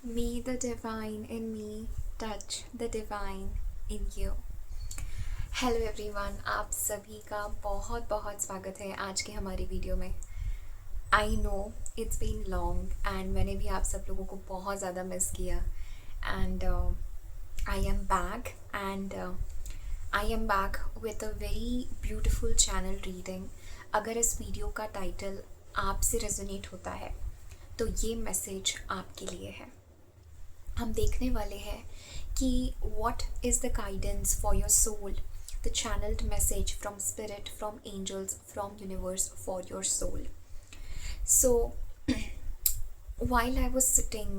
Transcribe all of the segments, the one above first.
May the divine in me touch the divine in you. Hello everyone, आप सभी का बहुत बहुत स्वागत है आज के हमारी वीडियो में। I know it's been long and मैंने भी आप सब लोगों को बहुत ज़्यादा मिस किया and I am back and I am back with a very beautiful channel reading. अगर इस वीडियो का टाइटल आपसे रेजोनेट होता है तो ये मैसेज आपके लिए है। हम देखने वाले हैं कि what is the guidance for your soul, the channeled message from spirit, from angels, from universe for your soul. So while I was sitting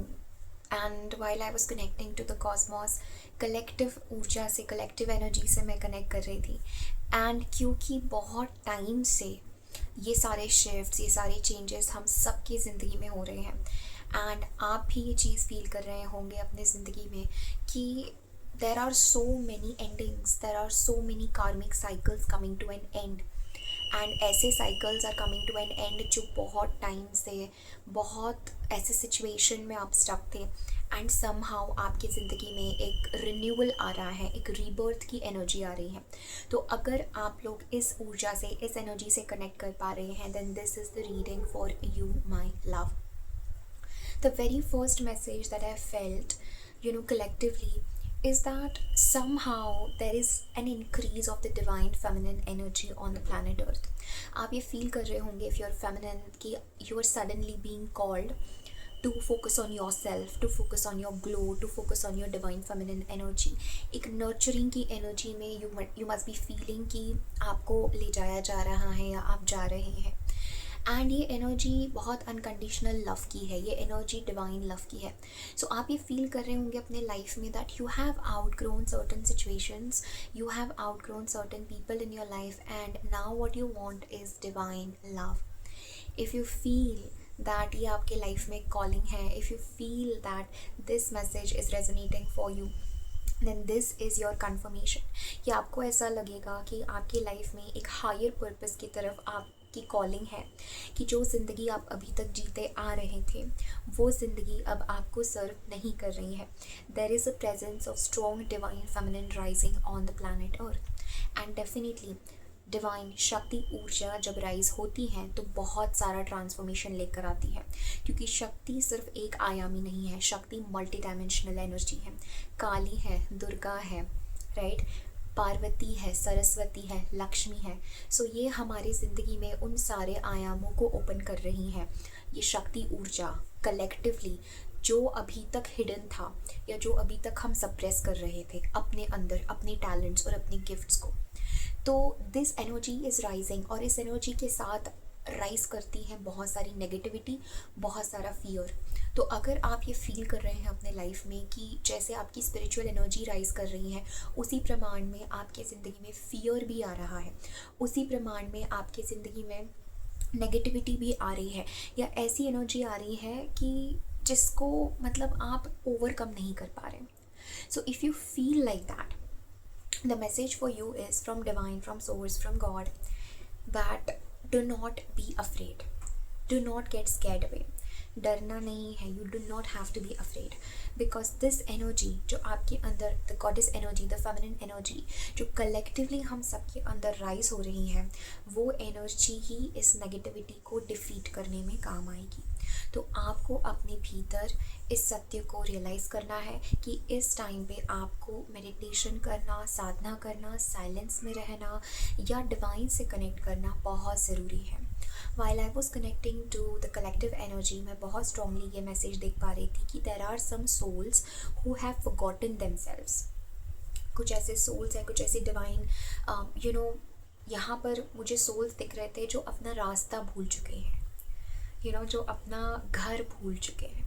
and while I was connecting to the cosmos, collective ऊर्जा से, collective energy से मैं connect कर रही थी and क्योंकि बहुत time से ये सारे शिफ्ट्स, ये सारे चेंजेस हम सबकी ज़िंदगी में हो रहे हैं एंड आप भी ये चीज़ फील कर रहे होंगे अपने ज़िंदगी में कि there are so many endings, there are so many karmic cycles coming to an end and ऐसे cycles are coming to an end जो बहुत टाइम से बहुत ऐसे सिचुएशन में आप स्टक थे एंड समहाउ आपकी ज़िंदगी में एक रिन्यूअल आ रहा है, एक रीबर्थ की एनर्जी आ रही है। तो अगर आप लोग इस ऊर्जा से, इस एनर्जी से कनेक्ट कर पा रहे हैं then this is the reading for you my love. The very first message that I felt, collectively, is that somehow there is an increase of the divine feminine energy on the planet Earth. आप ये feel कर रहे होंगे if you're feminine कि you are suddenly being called to focus on yourself, to focus on your glow, to focus on your divine feminine energy. एक nurturing की energy में you must be feeling कि आपको ले जाया जा रहा है या आप जा रहे हैं एंड ये एनर्जी बहुत अनकंडीशनल लव की है, ये एनर्जी डिवाइन लव की है। सो आप ये फील कर रहे होंगे अपने लाइफ में that you have outgrown certain situations, you have outgrown certain people in your life and now what you want is divine love. If you feel that ये आपके लाइफ में कॉलिंग है, if you feel that this message is resonating for you then this is your confirmation कि आपको ऐसा लगेगा कि आपकी लाइफ में एक हायर पर्पस की तरफ आपकी कॉलिंग है कि जो ज़िंदगी आप अभी तक जीते आ रहे थे वो ज़िंदगी अब आपको सर्व नहीं कर रही है। देर is a presence of strong divine feminine rising on the planet earth and definitely divine शक्ति ऊर्जा जब राइज होती है तो बहुत सारा ट्रांसफॉर्मेशन लेकर आती है, क्योंकि शक्ति सिर्फ एक आयामी नहीं है, शक्ति मल्टी डायमेंशनल एनर्जी है। काली है, दुर्गा है, राइट, पार्वती है, सरस्वती है, लक्ष्मी है। सो ये हमारी ज़िंदगी में उन सारे आयामों को ओपन कर रही हैं। ये शक्ति ऊर्जा कलेक्टिवली जो अभी तक हिडन था या जो अभी तक हम सप्रेस कर रहे थे अपने अंदर, अपने टैलेंट्स और अपने गिफ्ट्स को, तो दिस एनर्जी इज़ राइजिंग और इस एनर्जी के साथ राइज करती है बहुत सारी नेगेटिविटी, बहुत सारा फियर। तो अगर आप ये फील कर रहे हैं अपने लाइफ में कि जैसे आपकी स्पिरिचुअल एनर्जी राइज कर रही है उसी प्रमाण में आपके ज़िंदगी में फियर भी आ रहा है, उसी प्रमाण में आपकी ज़िंदगी में नेगेटिविटी भी आ रही है या ऐसी एनर्जी आ रही है कि जिसको मतलब आप ओवरकम नहीं कर पा रहे। सो if you feel like that, the message for you is from divine, from source, from God, that do not be afraid, do not get scared away। डरना नहीं है, you do not have to be afraid because this energy जो आपके अंदर, the goddess energy, the feminine energy जो collectively हम सबके अंदर राइज हो रही है, वो एनर्जी ही इस नेगेटिविटी को डिफीट करने में काम आएगी। तो आपको अपने भीतर इस सत्य को रियलाइज़ करना है कि इस टाइम पे आपको मेडिटेशन करना, साधना करना, साइलेंस में रहना या डिवाइन से कनेक्ट करना बहुत ज़रूरी है। While I was connecting to the collective energy, मैं बहुत strongly ये मैसेज देख पा रही थी कि there are some souls who have forgotten themselves। कुछ ऐसे सोल्स हैं, कुछ ऐसे डिवाइन यहाँ पर मुझे सोल्स दिख रहे थे जो अपना रास्ता भूल चुके हैं, जो अपना घर भूल चुके हैं।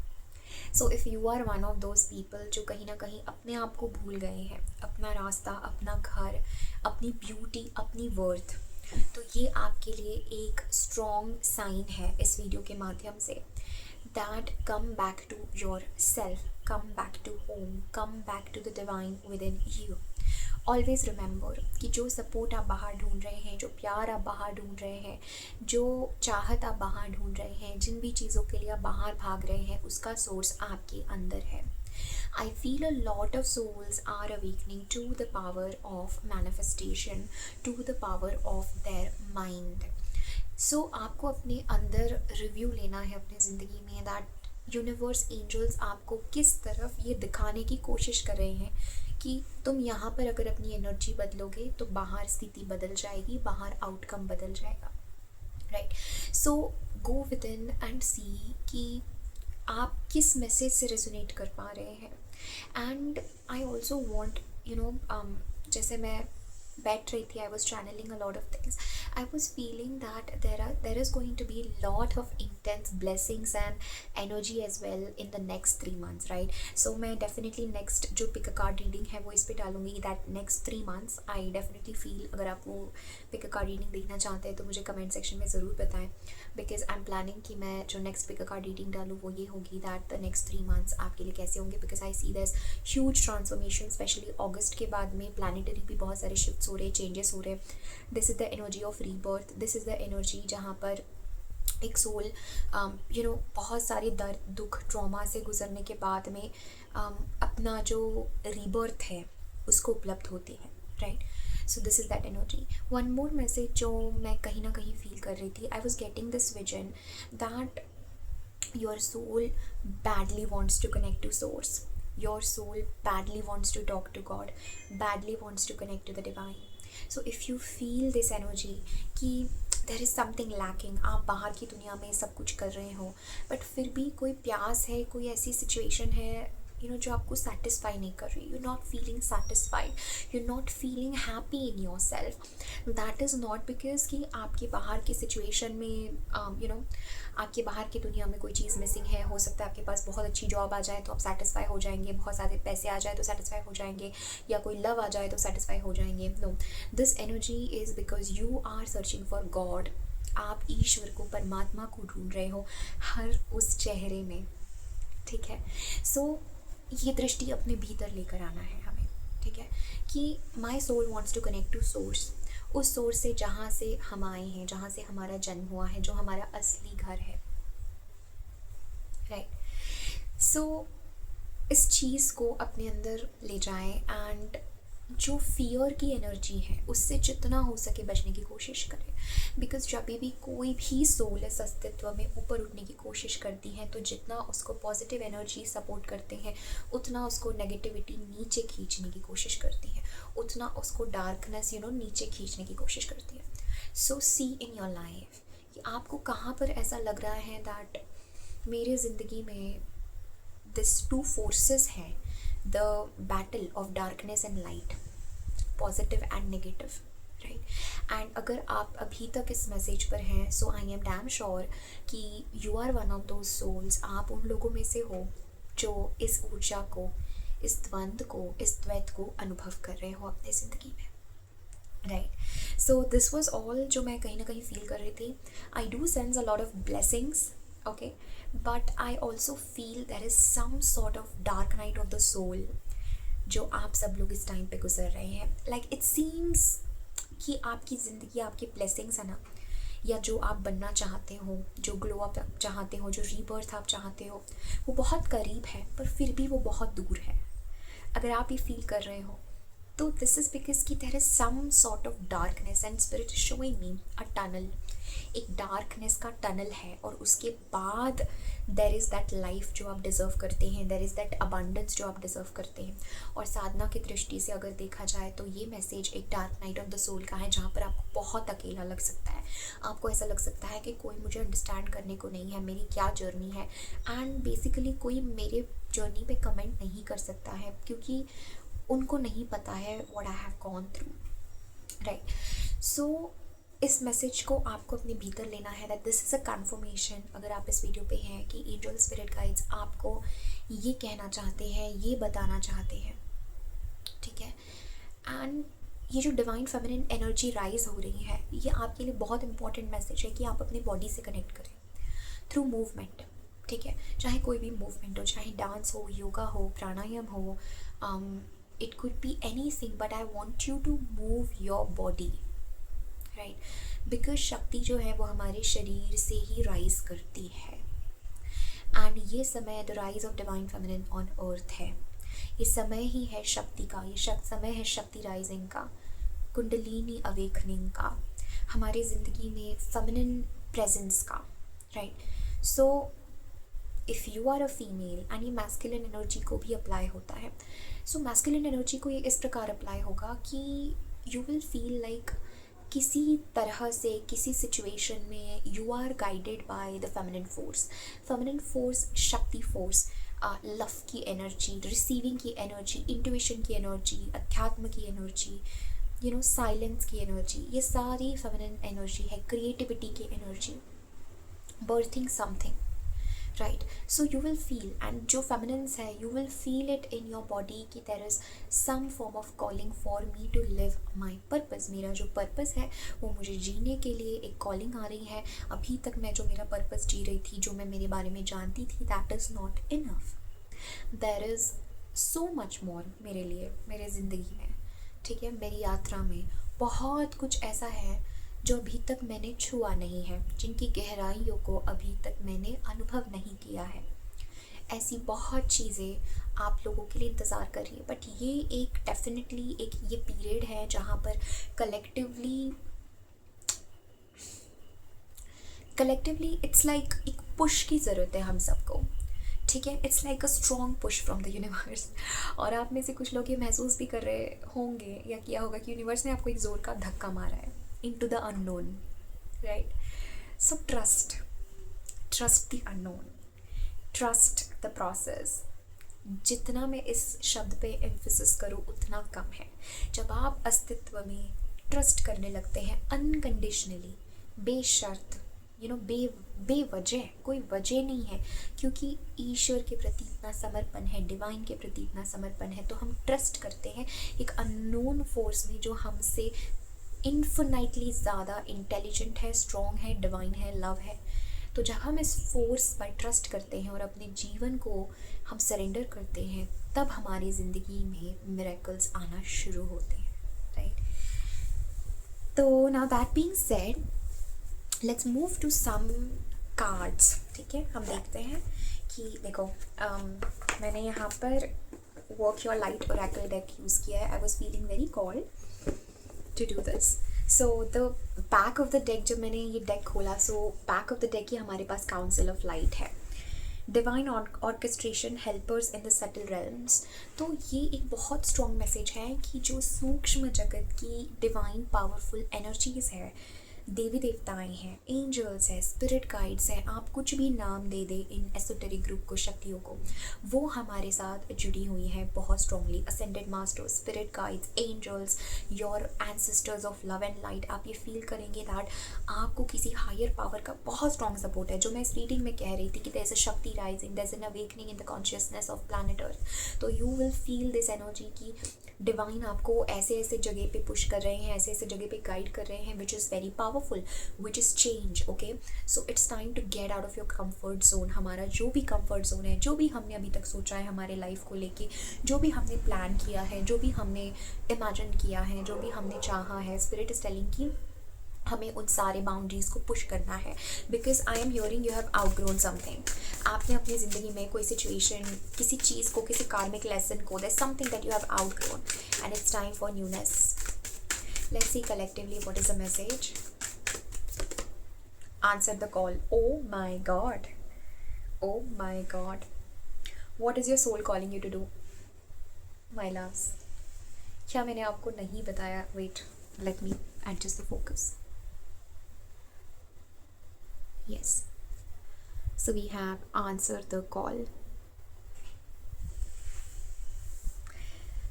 So if you are one of those people जो कहीं ना कहीं अपने आप को भूल गए हैं, अपना रास्ता, अपना घर, अपनी ब्यूटी, अपनी वर्थ, तो ये आपके लिए एक स्ट्रॉन्ग साइन है इस वीडियो के माध्यम से that come back to yourself, come back to home, come back to the divine within you. Always remember कि जो सपोर्ट आप बाहर ढूंढ रहे हैं, जो प्यार आप बाहर ढूंढ रहे हैं, जो चाहत आप बाहर ढूंढ रहे हैं, जिन भी चीज़ों के लिए आप बाहर भाग रहे हैं, उसका सोर्स आपके अंदर है. I feel a lot of souls are awakening to the power of manifestation, to the power of their mind. So आपको अपने अंदर रिव्यू लेना है अपनी ज़िंदगी में, दैट यूनिवर्स, एंजल्स आपको किस तरफ ये दिखाने की कोशिश कर रहे हैं कि तुम यहाँ पर अगर अपनी एनर्जी बदलोगे तो बाहर स्थिति बदल जाएगी, बाहर आउटकम बदल जाएगा. Right. So go within and see कि आप किस मैसेज से रेजोनेट कर पा रहे हैं. एंड आई ऑल्सो वॉन्ट जैसे मैं बैठ रही थी, I was channelling a lot of things. I was feeling that there is going to be a lot of intense blessings and energy as well in the next 3 months, right? So मैं definitely next जो pick a card reading है वो इस पे डालूंगी. that next 3 months I definitely feel, अगर आप वो pick a card reading देखना चाहते हैं तो मुझे comment section में ज़रूर बताएं, because I'm planning कि मैं जो next pick a card reading डालूँ वो ये होगी that the next 3 months आपके लिए कैसे होंगे, because I see there's huge transformation, especially August के बाद में planetary भी बहुत सारे shifts हो रहे हैं, changes हो रहे हैं. This is the energy of rebirth. This is the energy जहाँ पर एक सोल बहुत सारे दर्द, दुख, ट्रॉमा से गुजरने के बाद में अपना जो रीबर्थ है उसको उपलब्ध होती है. Right. So this is that energy. One more message जो मैं कहीं ना कहीं फील कर रही थी, I was getting this vision that your soul badly wants to connect to source. Your soul badly wants to talk to God, badly wants to connect to the divine. So if you feel this energy कि there is something lacking, आप बाहर की दुनिया में सब कुछ कर रहे हो बट फिर भी कोई प्यास है, कोई ऐसी सिचुएशन है जो आपको सेटिस्फाई नहीं कर रही, you're not feeling satisfied, you're not feeling happy in yourself, that is not because कि आपके बाहर की सिचुएशन में आपके बाहर की दुनिया में कोई चीज़ मिसिंग है. हो सकता है आपके पास बहुत अच्छी जॉब आ जाए तो आप सेटिस्फाई हो जाएंगे, बहुत सारे पैसे आ जाए तो सेटिस्फाई हो जाएंगे, या कोई लव आ जाए तो सेटिस्फाई हो जाएंगे. No, this energy is because you are searching for God. आप ईश्वर को, परमात्मा को ढूंढ रहे हो हर उस चेहरे में. ठीक है. सो ये दृष्टि अपने भीतर लेकर आना है हमें. ठीक है. कि my soul wants to connect to source, उस सोर्स से जहाँ से हम आए हैं, जहाँ से हमारा जन्म हुआ है, जो हमारा असली घर है. राइट. सो इस चीज़ को अपने अंदर ले जाएं एंड जो फियर की एनर्जी है उससे जितना हो सके बचने की कोशिश करें. बिकॉज जब भी कोई भी सोल इस अस्तित्व में ऊपर उठने की कोशिश करती है तो जितना उसको पॉजिटिव एनर्जी सपोर्ट करते हैं उतना उसको नेगेटिविटी नीचे खींचने की कोशिश करती है, उतना उसको डार्कनेस नीचे खींचने की कोशिश करती है. सो सी इन योर लाइफ कि आपको कहाँ पर ऐसा लग रहा है दैट मेरे ज़िंदगी में दिस 2 forces हैं, the battle of darkness and light, positive and negative. Right. And अगर आप अभी तक इस मैसेज पर हैं so I am damn sure कि you are one of those souls. आप उन लोगों में से हो जो इस ऊर्जा को, इस द्वंद्व को, इस द्वैत को अनुभव कर रहे हो अपनी ज़िंदगी में. Right. So this was all जो मैं कहीं ना कहीं फील कर रही थी. I do sense a lot of blessings. okay, but I also feel there is some sort of dark night of the soul जो आप सब लोग इस टाइम पे गुजर रहे हैं. like it seems कि आपकी ज़िंदगी, आपकी ब्लेसिंग्स है ना, या जो आप बनना चाहते हो, जो ग्लो अप चाहते हो, जो रीबर्थ आप चाहते हो, वो बहुत करीब है पर फिर भी वो बहुत दूर है. अगर आप ये फील कर रहे हो तो दिस इज़ बिकॉज कि there is some sort of darkness and spirit showing me a tunnel. एक डार्कनेस का टनल है और उसके बाद देयर इज़ दैट लाइफ जो आप डिज़र्व करते हैं, देयर इज़ दैट अबंडेंस जो आप डिज़र्व करते हैं. और साधना की दृष्टि से अगर देखा जाए तो ये मैसेज एक dark night of the soul का है जहाँ पर आपको बहुत अकेला लग सकता है. आपको ऐसा लग सकता है कि कोई मुझे अंडरस्टैंड करने को नहीं है, मेरी क्या जर्नी है, एंड बेसिकली कोई मेरे जर्नी पे कमेंट नहीं कर सकता है क्योंकि उनको नहीं पता है what I have gone through. Right. So इस मैसेज को आपको अपने भीतर लेना है that this is a confirmation. अगर आप इस वीडियो पे हैं कि एंजल स्पिरिट गाइड्स आपको ये कहना चाहते हैं, ये बताना चाहते हैं. ठीक है. एंड ये जो डिवाइन फेमिनिन एनर्जी राइज हो रही है ये आपके लिए बहुत इंपॉर्टेंट मैसेज है कि आप अपनी बॉडी से कनेक्ट करें थ्रू मूवमेंट. ठीक है, चाहे कोई भी मूवमेंट हो, चाहे डांस हो, योगा हो, प्राणायाम हो, it could be anything, but I want you to move your body, right, because शक्ति जो है वो हमारे शरीर से ही राइज करती है। एंड ये समय the rise of divine feminine on earth है, ये समय ही है शक्ति का, ये समय है शक्ति राइजिंग का, कुंडलिनी अवेकनिंग का, हमारी ज़िंदगी में फेमिनिन प्रेजेंस का, right. So if you are a female and ये मैस्कुलिन एनर्जी को भी अप्लाई होता है, सो मैस्कुलिन एनर्जी को ये इस प्रकार अप्लाई होगा कि यू विल फील लाइक किसी तरह से किसी सिचुएशन में you are guided by the feminine force. Feminine force shakti force, love की एनर्जी, रिसीविंग की एनर्जी, इंट्यूशन की एनर्जी, अध्यात्म की एनर्जी, यू नो साइलेंस की एनर्जी, ये सारी फेमिनिन एनर्जी है, क्रिएटिविटी की energy, birthing something, right. So you will feel, and जो फेमिनिन्स है you will feel it in your body कि there is some form of calling for me to live my purpose. मेरा जो purpose है वो मुझे जीने के लिए एक कॉलिंग आ रही है। अभी तक मैं जो मेरा पर्पस जी रही थी, जो मैं मेरे बारे में जानती थी, that is not enough, there is so much more मेरे लिए, मेरे ज़िंदगी में, ठीक है, मेरी यात्रा में बहुत कुछ ऐसा है जो अभी तक मैंने छुआ नहीं है, जिनकी गहराइयों को अभी तक मैंने अनुभव नहीं किया है। ऐसी बहुत चीज़ें आप लोगों के लिए इंतज़ार कर रही है, बट ये एक डेफिनेटली एक ये पीरियड है जहाँ पर कलेक्टिवली इट्स लाइक एक पुश की ज़रूरत है हम सबको, ठीक है, it's like a strong push from the universe. और आप में से कुछ लोग ये महसूस भी कर रहे होंगे या किया होगा कि यूनिवर्स ने आपको एक ज़ोर का धक्का मारा है into the unknown, right? So trust the unknown, trust the process. जितना मैं इस शब्द पे एम्फेसिस करूँ उतना कम है। जब आप अस्तित्व में ट्रस्ट करने लगते हैं अनकंडीशनली, बेशर्त, यू नो, बेवजह, कोई वजह नहीं है, क्योंकि ईश्वर के प्रति इतना समर्पण है, डिवाइन के प्रति इतना समर्पण है, तो हम ट्रस्ट करते हैं एक अननोन फोर्स में जो हमसे इन्फिनाइटली ज़्यादा इंटेलिजेंट है, स्ट्रॉन्ग है, डिवाइन है, लव है। तो जब हम इस फोर्स पर ट्रस्ट करते हैं और अपने जीवन को हम सरेंडर करते हैं, तब हमारी ज़िंदगी में मिरेकल्स आना शुरू होते हैं, राइट। तो now that being said, let's move to some cards, ठीक है। हम देखते हैं कि देखो, मैंने यहाँ पर work your light Oracle deck use किया है। I was feeling very called to do this. So the back of the deck, जब मैंने ये deck खोला, so back of the deck ही हमारे पास Council of Light है, Divine Orchestration Helpers in the Subtle Realms। तो ये एक बहुत strong message है कि जो सूक्ष्म जगत की divine powerful energies है, देवी देवताएं हैं, एंजल्स हैं, स्पिरिट गाइड्स हैं, आप कुछ भी नाम दे दे इन एसोटेरिक ग्रुप को, शक्तियों को, वो हमारे साथ जुड़ी हुई हैं बहुत strongly. Ascended masters, spirit guides, angels, your ancestors of love and light. आप ये फील करेंगे दैट आपको किसी हायर पावर का बहुत स्ट्रॉन्ग सपोर्ट है। जो मैं इस रीडिंग में कह रही थी कि there is a shakti rising, there is an awakening in the consciousness of planet earth, तो you will feel this energy की डिवाइन आपको ऐसे ऐसे जगह पे पुश कर रहे हैं, ऐसे ऐसे जगह पे गाइड कर रहे हैं, which is very powerful, which is change, okay. So it's time to get out of your comfort zone. हमारा जो भी कंफर्ट जोन है, जो भी हमने अभी तक सोचा है हमारे लाइफ को लेके, जो भी हमने प्लान किया है, जो भी हमने इमेजिन किया है, जो भी हमने चाहा है, स्पिरिट इज टेलिंग की हमें उन सारे बाउंड्रीज को पुश करना है, because I am hearing you have outgrown something. आपने अपनी ज़िंदगी में कोई सिचुएशन, किसी चीज़ को, किसी कार्मिक लेसन को, there something that you have outgrown and it's time for newness. Let's see collectively what is the message. Answer the call. Oh my God, oh my God, what is your soul calling you to do my loves? क्या मैंने आपको नहीं बताया? Wait, let me adjust the focus. Yes, so we have answered the call.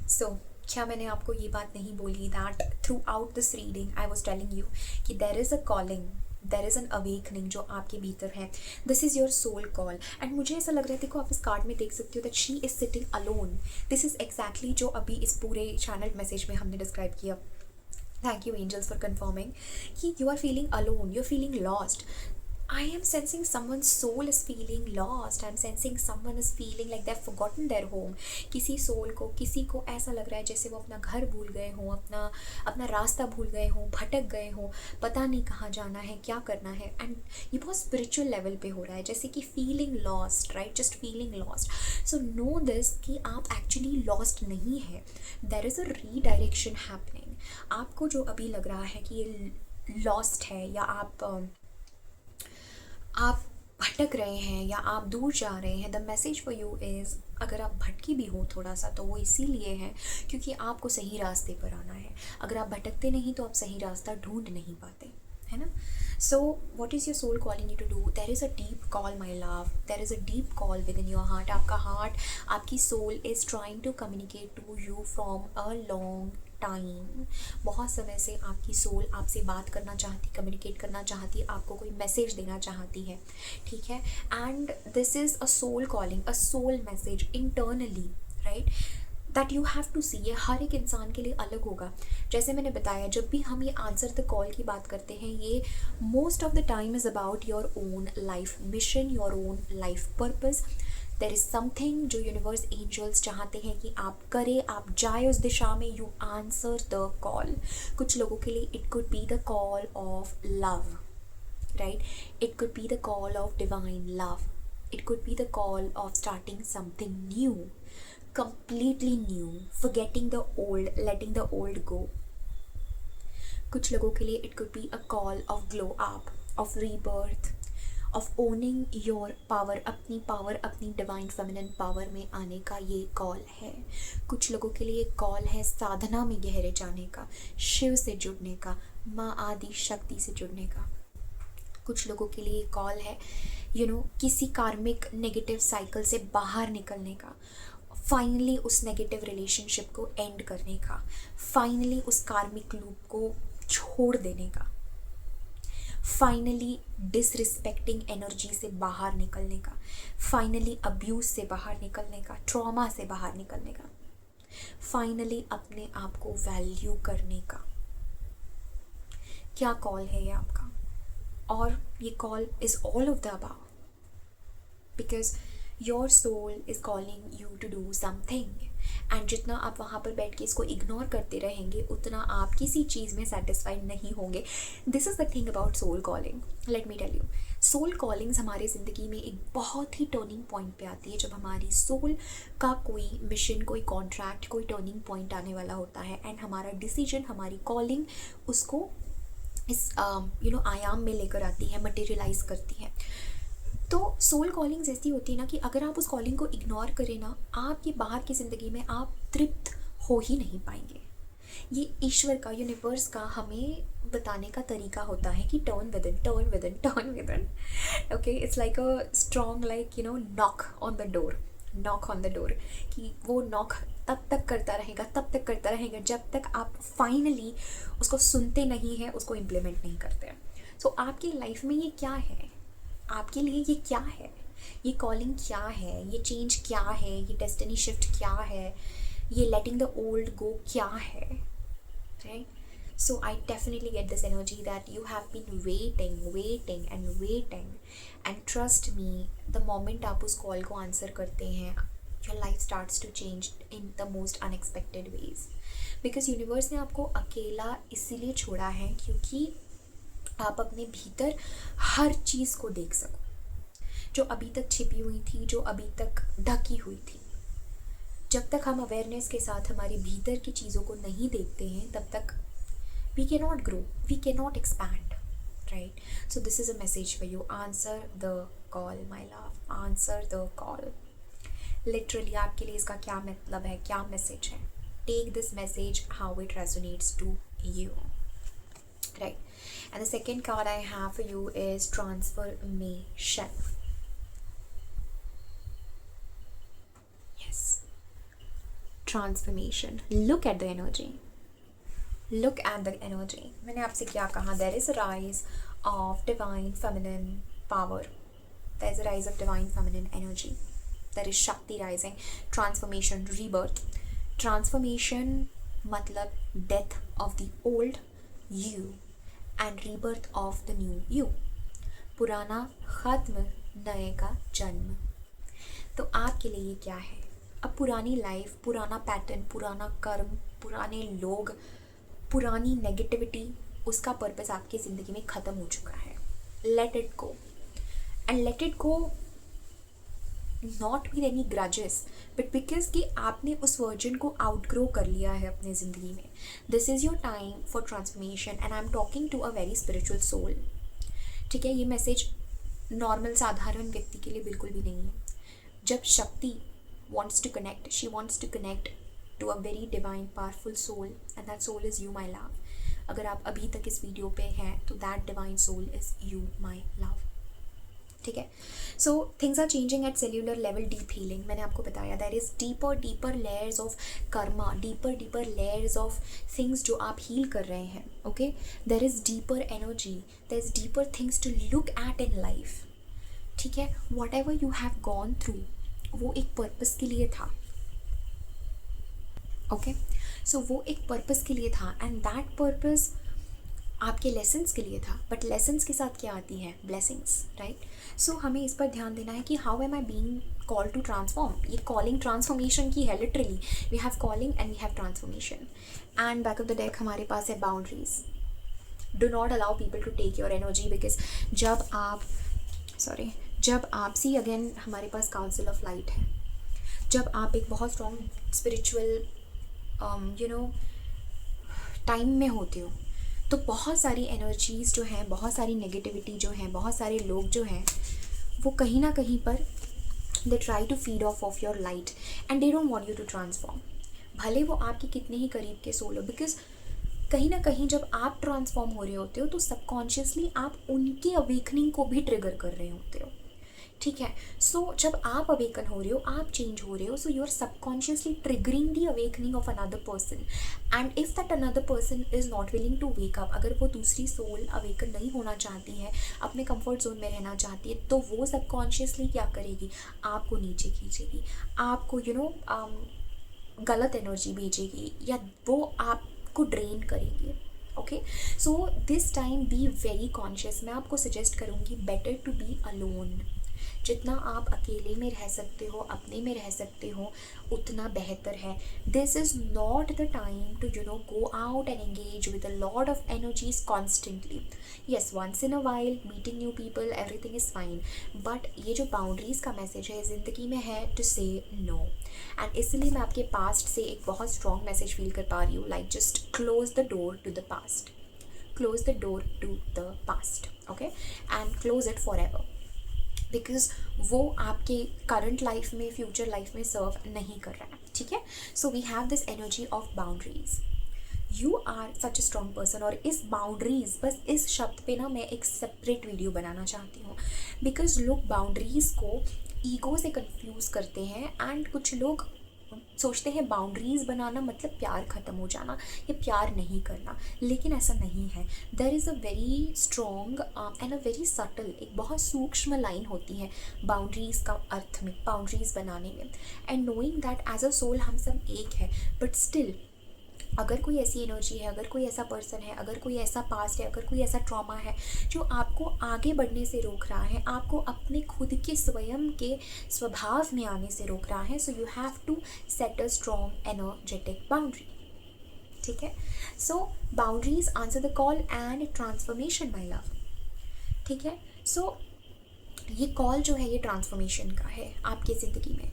So क्या मैंने आपको ये बात नहीं बोली that throughout this reading I was telling you कि there is a calling, there is an awakening जो आपके भीतर है, this is your soul call। and मुझे ऐसा लग रहा है, देखो आप इस कार्ड में देख सकते हो that she is sitting alone। this is exactly जो अभी इस पूरे चैनल मैसेज में हमने डिस्क्राइब किया। Thank you angels for confirming कि you are feeling alone, you are feeling lost. I am sensing someone's soul is feeling lost. I'm sensing someone is feeling like they've forgotten their home. किसी soul को, किसी को ऐसा लग रहा है जैसे वो अपना घर भूल गए हों, अपना अपना रास्ता भूल गए हों, भटक गए हों, पता नहीं कहाँ जाना है, क्या करना है. एंड ये बहुत स्पिरिचुअल लेवल पे हो रहा है, जैसे कि feeling lost, right, just feeling lost. So know this कि आप एक्चुअली लॉस्ट नहीं है. There is a redirection happening. आपको जो अभी लग रहा है कि ये लॉस्ट है, या आप भटक रहे हैं, या आप दूर जा रहे हैं, the message for you is, अगर आप भटकी भी हो थोड़ा सा, तो वो इसीलिए है क्योंकि आपको सही रास्ते पर आना है. अगर आप भटकते नहीं तो आप सही रास्ता ढूंढ नहीं पाते, है ना. So what is your soul calling you to do? There is a deep call my love, there is a deep call within your heart. आपका हार्ट, आपकी soul is trying to communicate to you from a long time. बहुत समय से आपकी soul आपसे बात करना चाहती, कम्युनिकेट करना चाहती, आपको कोई मैसेज देना चाहती है, ठीक है. And this is a soul calling, a soul message internally, right, that you have to see. ये हर एक इंसान के लिए अलग होगा. जैसे मैंने बताया, जब भी हम ये आंसर द कॉल की बात करते हैं, ये most of the time is about your own life mission, your own life purpose. There is something जो यूनिवर्स एंजल्स चाहते हैं कि आप करें, आप जाए उस दिशा में. You answer the call. कुछ लोगों के लिए it could be the call of love, right? It could be the call of divine love. It could be the call of starting something new, completely new, forgetting the old, letting the old go. कुछ लोगों के लिए it could be a call of glow up, of rebirth, of owning your power, अपनी divine feminine power में आने का ये call है. कुछ लोगों के लिए कॉल है साधना में गहरे जाने का, शिव से जुड़ने का, माँ आदि शक्ति से जुड़ने का. कुछ लोगों के लिए कॉल है किसी कार्मिक नेगेटिव साइकिल से बाहर निकलने का, फाइनली उस नेगेटिव रिलेशनशिप को एंड करने का, फाइनली उस कार्मिक लूप को छोड़ देने का, फाइनली डिसरिस्पेक्टिंग एनर्जी से बाहर निकलने का, फाइनली अब्यूज से बाहर निकलने का, ट्रॉमा से बाहर निकलने का, फाइनली अपने आप को वैल्यू करने का. क्या कॉल है ये आपका? और ये call is all of the above, because your soul is calling you to do something. And जितना आप वहाँ पर बैठ के इसको इग्नोर करते रहेंगे, उतना आप किसी चीज़ में सेटिस्फाइड नहीं होंगे. This is the thing about soul calling. Let me tell you, soul callings हमारे ज़िंदगी में एक बहुत ही टर्निंग पॉइंट पे आती है, जब हमारी सोल का कोई मिशन, कोई कॉन्ट्रैक्ट, कोई टर्निंग पॉइंट आने वाला होता है, एंड हमारा डिसीजन, हमारी कॉलिंग उसको इस आयाम में लेकर आती है, मटेरियलाइज करती है. तो सोल कॉलिंग्स ऐसी होती है ना कि अगर आप उस कॉलिंग को इग्नोर करें ना, आपकी बाहर की ज़िंदगी में आप तृप्त हो ही नहीं पाएंगे. ये ईश्वर का, यूनिवर्स का हमें बताने का तरीका होता है कि turn with in, turn with in, turn with in. Okay, it's like a strong, like knock on the door, knock on the door, कि वो नॉक तब तक करता रहेगा जब तक आप फाइनली उसको सुनते नहीं हैं, उसको इम्प्लीमेंट नहीं करते हैं. सो आपकी लाइफ में ये क्या है, आपके लिए ये क्या है, ये कॉलिंग क्या है, ये चेंज क्या है, ये डेस्टिनी शिफ्ट क्या है, ये लेटिंग द ओल्ड गो क्या है, right? So I definitely get this energy that you have been waiting and trust me, the moment आप उस कॉल को आंसर करते हैं, your life starts to change in the most unexpected ways. Because universe ने आपको अकेला इसीलिए छोड़ा है क्योंकि आप अपने भीतर हर चीज़ को देख सको, जो अभी तक छिपी हुई थी, जो अभी तक ढकी हुई थी. जब तक हम अवेयरनेस के साथ हमारे भीतर की चीज़ों को नहीं देखते हैं, तब तक we can not grow, we can not expand, right? So this is a message for you. Answer the call my love, answer the call. Literally आपके लिए इसका क्या मतलब है, क्या मैसेज है? Take this message how it resonates to you, right? And the second card I have for you is transformation. Yes, transformation. Look at the energy. Look at the energy. मैंने आपसे क्या कहा? There is a rise of divine feminine power. There is a rise of divine feminine energy. There is Shakti rising. Transformation, rebirth. Transformation मतलब death of the old you and rebirth of the new you. पुराना ख़त्म, नए का जन्म। तो आपके लिए ये क्या है? अब पुरानी लाइफ, पुराना पैटर्न, पुराना कर्म, पुराने लोग, पुरानी नेगेटिविटी, उसका पर्पस आपकी ज़िंदगी में ख़त्म हो चुका है। Let it go, and let it go not with any grudges, but because कि आपने उस वर्जन को आउटग्रो कर लिया है अपने ज़िंदगी में। This is your time for transformation, and I am talking to a very spiritual soul. ठीक है, ये मैसेज नॉर्मल साधारण व्यक्ति के लिए बिल्कुल भी नहीं है। जब शक्ति wants to connect, she wants to connect to a very divine powerful soul, and that soul is you, my love. अगर आप अभी तक इस वीडियो पे हैं तो that divine soul is you, my love. ठीक है, so things are changing at cellular level. Deep healing, मैंने आपको बताया, there is deeper layers of karma, deeper layers of things जो आप हील कर रहे हैं। Okay, there is deeper energy, there is deeper things to look at in life. ठीक है, whatever you have gone through, वो एक पर्पस के लिए था। ओके, सो वो एक पर्पस के लिए था, एंड दैट पर्पस आपके लेसन्स के लिए था। बट लेसन्स के साथ क्या आती है? Blessings, right? सो हमें इस पर ध्यान देना है कि how am I being called to transform. ये कॉलिंग ट्रांसफॉर्मेशन की है, literally we have calling and we have transformation. And back of the deck हमारे पास है boundaries. Do not allow people to take your energy, because जब आप see again हमारे पास council of light है। जब आप एक बहुत स्ट्रॉन्ग स्पिरिचुअल टाइम में होते हो तो बहुत सारी एनर्जीज़ जो हैं, बहुत सारी नेगेटिविटी जो हैं, बहुत सारे लोग जो हैं, वो कहीं ना कहीं पर they try to feed off your light and they don't want you to transform. भले वो आपके कितने ही करीब के सोल हो, बिकॉज कहीं ना कहीं जब आप ट्रांसफॉर्म हो रहे होते हो तो सबकॉन्शियसली आप उनके अवेकनिंग को भी ट्रिगर कर रहे होते हो। ठीक है, सो जब आप अवेकन हो रहे हो, आप चेंज हो रहे हो, so you are subconsciously triggering the awakening of another person, and if that another person is not willing to wake up, अगर वो दूसरी सोल अवेकन नहीं होना चाहती है, अपने कंफर्ट जोन में रहना चाहती है, तो वो सबकॉन्शियसली क्या करेगी? आपको नीचे खींचेगी, आपको गलत एनर्जी भेजेगी, या वो आपको ड्रेन करेगी। Okay, so this time be very conscious. मैं आपको सजेस्ट करूँगी बेटर टू बी अलोन। जितना आप अकेले में रह सकते हो, अपने में रह सकते हो, उतना बेहतर है। This is not the time to go out and engage with a lot of energies constantly. Yes, once in a while meeting new people, everything is fine, but ये जो बाउंड्रीज़ का मैसेज है ज़िंदगी में है टू से no. And इसलिए मैं आपके पास्ट से एक बहुत स्ट्रॉन्ग मैसेज फील कर पा रही हूँ, like just close the door to the past, close the door to the past, okay, and close it forever, because वो आपके करंट लाइफ में, फ्यूचर लाइफ में सर्व नहीं कर रहा है। ठीक है, so we have this energy of boundaries. You are such a strong person. और इस बाउंड्रीज, बस इस शब्द पे ना मैं एक सेपरेट वीडियो बनाना चाहती हूँ, बिकॉज लोग बाउंड्रीज को ईगो से कंफ्यूज करते हैं, एंड कुछ लोग सोचते हैं बाउंड्रीज़ बनाना मतलब प्यार ख़त्म हो जाना या प्यार नहीं करना, लेकिन ऐसा नहीं है। There is a very strong and a very subtle, एक बहुत सूक्ष्म लाइन होती है बाउंड्रीज़ का अर्थ में, बाउंड्रीज़ बनाने में, and knowing that as a soul हम सब एक है। बट स्टिल अगर कोई ऐसी एनर्जी है, अगर कोई ऐसा पर्सन है, अगर कोई ऐसा पास्ट है, अगर कोई ऐसा ट्रॉमा है जो आपको आगे बढ़ने से रोक रहा है, आपको अपने खुद के स्वयं के स्वभाव में आने से रोक रहा है, so you have to set a strong energetic boundary. ठीक है, so boundaries answer the call and transformation, my love. ठीक है, सो ये कॉल जो है ये ट्रांसफॉर्मेशन का है। आपकी ज़िंदगी में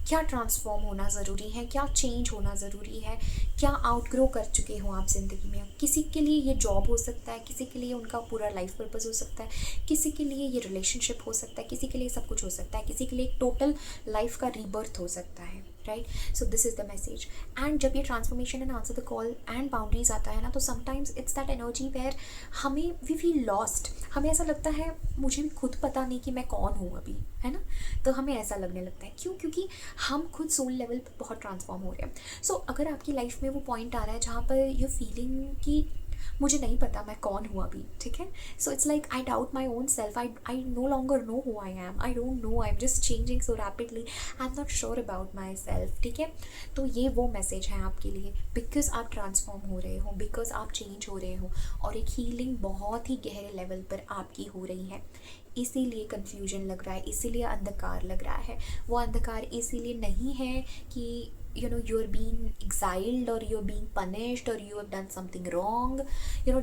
क्या ट्रांसफॉर्म होना ज़रूरी है, क्या चेंज होना ज़रूरी है, क्या आउटग्रो कर चुके हो आप ज़िंदगी में। किसी के लिए ये जॉब हो सकता है, किसी के लिए उनका पूरा लाइफ पर्पस हो सकता है, किसी के लिए ये रिलेशनशिप हो सकता है, किसी के लिए सब कुछ हो सकता है, किसी के लिए एक टोटल लाइफ का रीबर्थ हो सकता है, right? So this is the message. And जब ये transformation and answer the call and boundaries आता है ना, तो sometimes it's that energy where हमें वी फील लॉस्ट। हमें ऐसा लगता है मुझे भी खुद पता नहीं कि मैं कौन हूँ अभी, है ना? तो हमें ऐसा लगने लगता है। क्यों? क्योंकि हम खुद सोल लेवल पर बहुत ट्रांसफॉर्म हो रहे हैं। सो अगर आपकी लाइफ में वो पॉइंट आ रहा है जहाँ पर ये फीलिंग कि मुझे नहीं पता मैं कौन हूँ अभी, ठीक है, so it's like I doubt my own self, I know longer know who I am, I don't know, I am just changing so rapidly, I am not sure about my self. ठीक है, तो ये वो message है आपके लिए, because आप transform हो रहे हो, बिकॉज आप चेंज हो रहे हो, और एक हीलिंग बहुत ही गहरे लेवल पर आपकी हो रही है। इसीलिए कन्फ्यूजन लग रहा है, इसीलिए अंधकार लग रहा है। वो अंधकार इसीलिए नहीं है कि you are being exiled or you are being punished or you have done something wrong,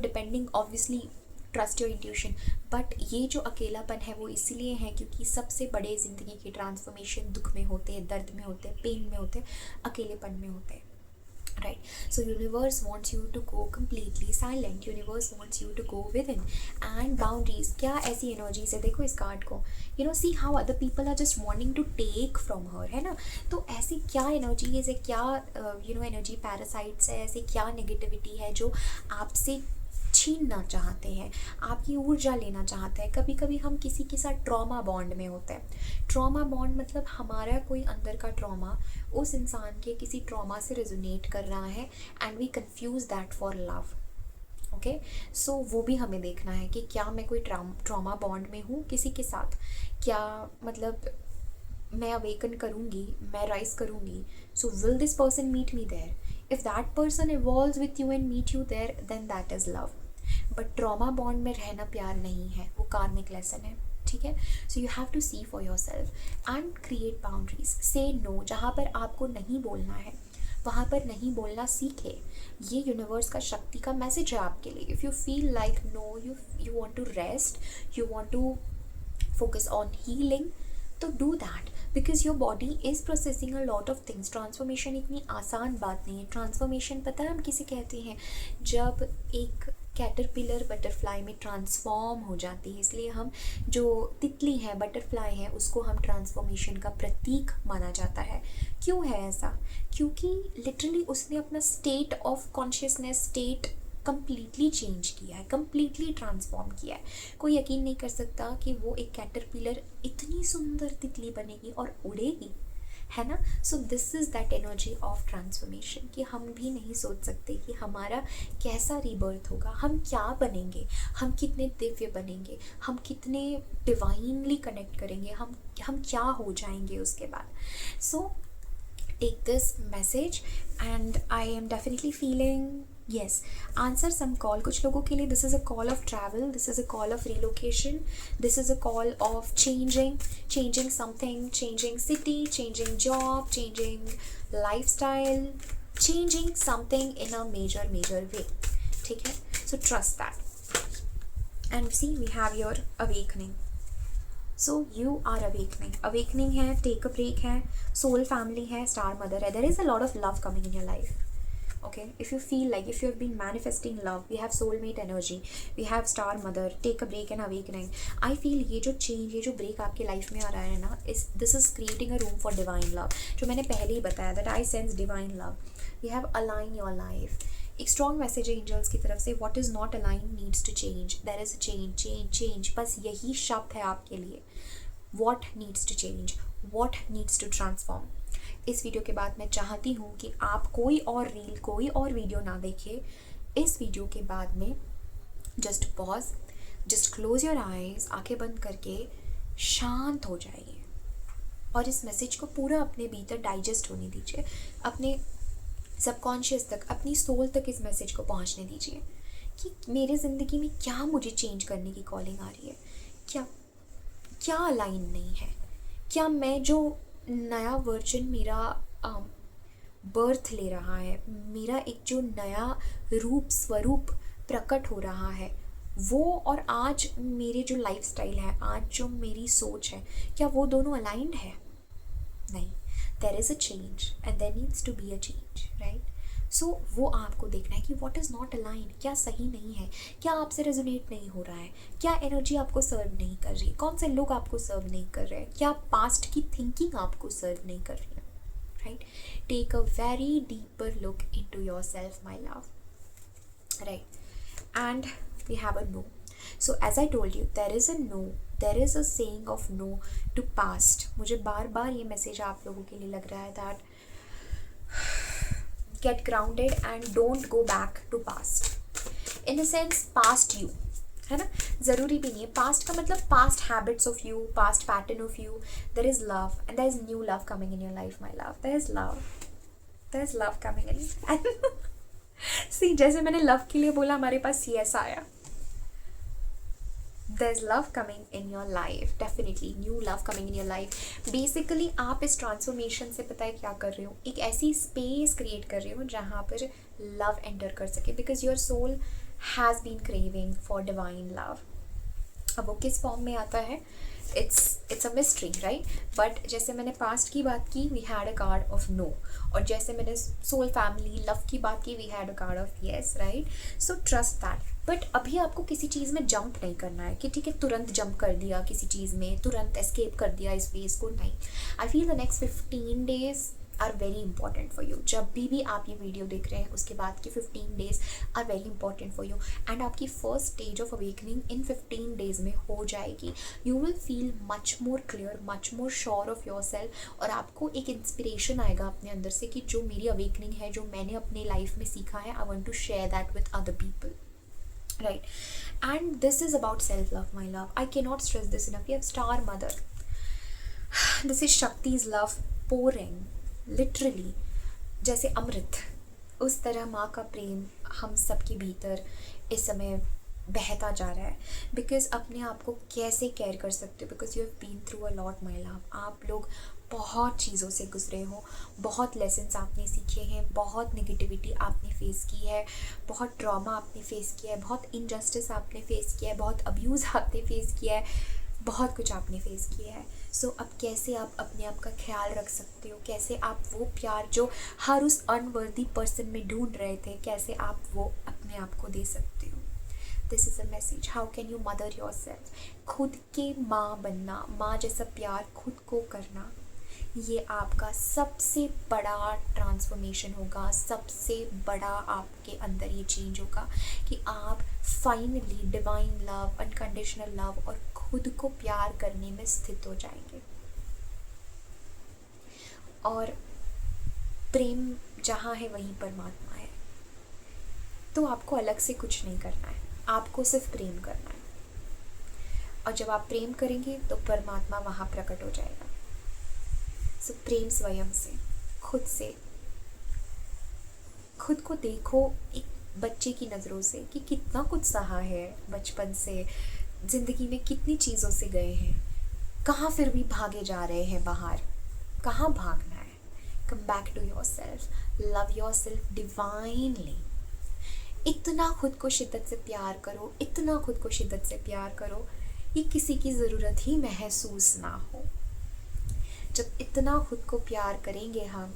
depending, obviously trust your intuition, but ये जो अकेलापन है वो इसीलिए है क्योंकि सबसे बड़े ज़िंदगी के ट्रांसफॉर्मेशन दुख में होते हैं, दर्द में होते हैं, पेन में होते हैं, अकेलेपन में होते हैं, right? So universe wants you to go completely silent, universe wants you to go within, and boundaries, क्या ऐसी energies है, देखो इस कार्ड को, see how other people are just wanting to take from her, है ना? तो ऐसी क्या energies है, क्या energy parasites है, ऐसी क्या negativity है जो आपसे छीनना चाहते हैं, आपकी ऊर्जा लेना चाहते हैं। कभी कभी हम किसी के साथ ट्रॉमा बॉन्ड में होते हैं। ट्रॉमा बॉन्ड मतलब हमारा कोई अंदर का ट्रॉमा उस इंसान के किसी ट्रॉमा से रेजोनेट कर रहा है and we confuse that for love. Okay, so वो भी हमें देखना है कि क्या मैं कोई ट्रॉमा बॉन्ड में हूँ किसी के साथ, क्या मतलब मैं अवेकन करूँगी, मैं राइज करूँगी, so will this person meet me there. If that person evolves with you and meet you there then that is love. But trauma bond में रहना प्यार नहीं है, वो कार्मिक लेसन है, ठीक है? So you have to see for yourself and create boundaries, say no. जहाँ पर आपको नहीं बोलना है वहाँ पर नहीं बोलना सीखे। ये यूनिवर्स का शक्ति का मैसेज है आपके लिए। If you feel like no, you want to rest, you want to focus on healing, तो do that because your body is processing a lot of things. Transformation इतनी आसान बात नहीं है। ट्रांसफॉर्मेशन पता है हम किसे कहते हैं? जब एक कैटरपिलर बटरफ्लाई में ट्रांसफॉर्म हो जाती है। इसलिए हम जो तितली है, बटरफ्लाई है, उसको हम ट्रांसफॉर्मेशन का प्रतीक माना जाता है। क्यों है ऐसा? क्योंकि लिटरली उसने अपना state of consciousness, state completely change किया है, कम्प्लीटली ट्रांसफॉर्म किया है। कोई यकीन नहीं कर सकता कि वो एक कैटरपिलर इतनी सुंदर तितली बनेगी और उड़ेगी, है ना? सो this is that energy of transformation कि हम भी नहीं सोच सकते कि हमारा कैसा रीबर्थ होगा, हम क्या बनेंगे, हम कितने दिव्य बनेंगे, हम कितने डिवाइनली कनेक्ट करेंगे, हम क्या हो जाएंगे उसके बाद। So take this message and I am definitely feeling yes, answer some call. कुछ लोगों के लिए this is a call of travel, this is a call of relocation, this is a call of changing something, changing city, changing job, changing lifestyle, changing something in a major way, ठीक है? So trust that and see we have your awakening. So you are awakening है, take a break है, soul family है, star mother है, there is a lot of love coming in your life. Okay, if you feel like, if you have been manifesting love, we have soulmate energy, we have star mother, take a break and awakening. I feel ये जो change, ये जो break आपके life में आ रहा है ना, this is creating a room for divine love. जो मैंने पहले ही बताया that I sense divine love. We have align your life. एक strong message है angels की तरफ से, what is not aligned needs to change. There is a change. बस यही शब्द है आपके लिए. What needs to change? What needs to transform? इस वीडियो के बाद मैं चाहती हूँ कि आप कोई और रील, कोई और वीडियो ना देखें। इस वीडियो के बाद में just pause, just close your eyes, आंखें बंद करके शांत हो जाइए और इस मैसेज को पूरा अपने भीतर डाइजेस्ट होने दीजिए, अपने सबकॉन्शियस तक, अपनी सोल तक इस मैसेज को पहुँचने दीजिए कि मेरे ज़िंदगी में क्या मुझे चेंज करने की कॉलिंग आ रही है, क्या अलाइन नहीं है, क्या मैं जो नया वर्जन मेरा बर्थ ले रहा है, मेरा एक जो नया रूप स्वरूप प्रकट हो रहा है वो, और आज मेरे जो लाइफस्टाइल है, आज जो मेरी सोच है, क्या वो दोनों अलाइंड है? नहीं, there is a change and there needs to be a change, right? So वो आपको देखना है कि व्हाट इज़ नॉट अलाइंड, क्या सही नहीं है, क्या आपसे रेजोनेट नहीं हो रहा है, क्या एनर्जी आपको सर्व नहीं कर रही, कौन से लोग आपको सर्व नहीं कर रहे हैं, क्या पास्ट की थिंकिंग आपको सर्व नहीं कर रही है, right? Take a very deeper look into yourself my love, right? And we have a no. So as I told you, there is a no, there is a saying of no to past. मुझे बार बार ये message आप लोगों के लिए लग रहा है that get grounded and don't go back to past. In a sense, past you, है ना? ज़रूरी भी नहीं है past का मतलब past habits of you, past pattern of you. There is love and there is new love coming in your life, my love. There is love coming in. See, जैसे मैंने love के लिए बोला, हमारे पास yes आया. there's love coming in your life, definitely new love coming in your life. Basically आप इस transformation से पता है क्या कर रहे हो, एक ऐसी स्पेस क्रिएट कर रहे हो जहाँ पर लव एंटर कर सके, because your soul has been craving for divine love. अब वो किस फॉर्म में आता है, it's a mystery, right. But जैसे मैंने पास्ट की बात की, we had a card of no, और जैसे मैंने सोल फैमिली लव की बात की, we had a card of yes, right. So trust that. But अभी आपको किसी चीज़ में जंप नहीं करना है कि ठीक है तुरंत जंप कर दिया किसी चीज़ में, तुरंत एस्केप कर दिया इस फेज को, नहीं. I feel the next 15 days are very important for you. जब भी आप ये वीडियो देख रहे हैं उसके बाद के 15 days are very important for you, and आपकी first stage of awakening in 15 days में हो जाएगी. You will feel much more clear, much more sure of yourself, और आपको एक इंस्पिरेशन आएगा अपने अंदर से कि जो मेरी अवेकनिंग है, जो मैंने अपने लाइफ में सीखा है, I want to share that with other people, right. And this is about self love, my love. I cannot stress this enough. We have star mother. This is Shakti's love pouring, literally, जैसे अमृत, उस तरह माँ का प्रेम हम सब के भीतर इस समय बहता जा रहा है. बिकॉज अपने आप को कैसे केयर कर सकते हो, because you have been through a lot, my love. आप लोग बहुत चीज़ों से गुजरे हो, बहुत लेसन्स आपने सीखे हैं, बहुत नेगेटिविटी आपने फेस की है, बहुत ट्रॉमा आपने फेस किया है, बहुत इनजस्टिस आपने फेस किया है, बहुत अब्यूज़ आपने फेस किया है, बहुत कुछ आपने फेस किया है. सो अब कैसे आप अपने आप का ख्याल रख सकते हो, कैसे आप वो प्यार जो हर उस अनवर्दी पर्सन में ढूंढ रहे थे, कैसे आप वो अपने आप को दे सकते हो. This is a message. How can you mother your self. खुद के माँ बनना, माँ जैसा प्यार खुद को करना, ये आपका सबसे बड़ा ट्रांसफॉर्मेशन होगा, सबसे बड़ा आपके अंदर ये चेंज होगा कि आप finally divine love, unconditional love और खुद को प्यार करने में स्थित हो जाएंगे. और प्रेम जहाँ है वहीं परमात्मा है. तो आपको अलग से कुछ नहीं करना है, आपको सिर्फ प्रेम करना है. और जब आप प्रेम करेंगे तो परमात्मा वहाँ प्रकट हो जाएगा. सो प्रेम स्वयं से, खुद से. खुद को देखो एक बच्चे की नज़रों से कि कितना कुछ सहा है बचपन से, ज़िंदगी में कितनी चीज़ों से गए हैं, कहाँ फिर भी भागे जा रहे हैं बाहर, कहाँ भागना है. Come back to yourself, love yourself divinely. इतना खुद को शिद्दत से प्यार करो, इतना खुद को शिद्दत से प्यार करो, ये किसी की ज़रूरत ही महसूस ना हो. जब इतना खुद को प्यार करेंगे हम,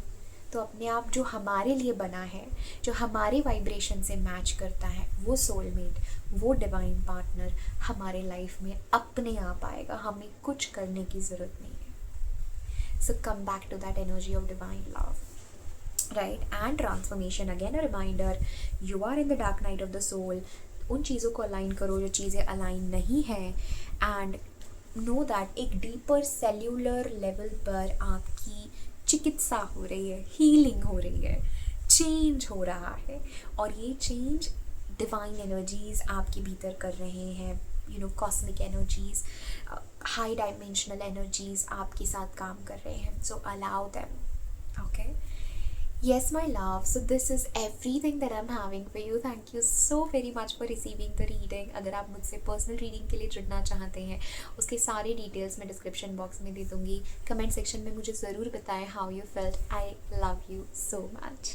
तो अपने आप जो हमारे लिए बना है, जो हमारे वाइब्रेशन से मैच करता है, वो सोलमेट, वो डिवाइन पार्टनर हमारे लाइफ में अपने आप आएगा. हमें कुछ करने की ज़रूरत नहीं है. So come back to that energy of divine love, right. And transformation, again a reminder, you are in the dark night of the soul. उन चीज़ों को अलाइन करो जो चीज़ें अलाइन नहीं हैं, एंड नो दैट एक डीपर सेल्यूलर लेवल पर आपकी चिकित्सा हो रही है, हीलिंग हो रही है, चेंज हो रहा है. और ये चेंज डिवाइन एनर्जीज आपके भीतर कर रहे हैं. You know, cosmic energies, high dimensional energies आपके साथ काम कर रहे हैं. सो allow them. Okay. Yes, my love. So this is everything that I'm having for you. Thank you so very much for receiving the reading. अगर आप मुझसे personal reading के लिए जुड़ना चाहते हैं, उसके सारे डिटेल्स मैं डिस्क्रिप्शन बॉक्स में दे दूँगी. कमेंट सेक्शन में मुझे ज़रूर बताएं how you felt. I love you so much.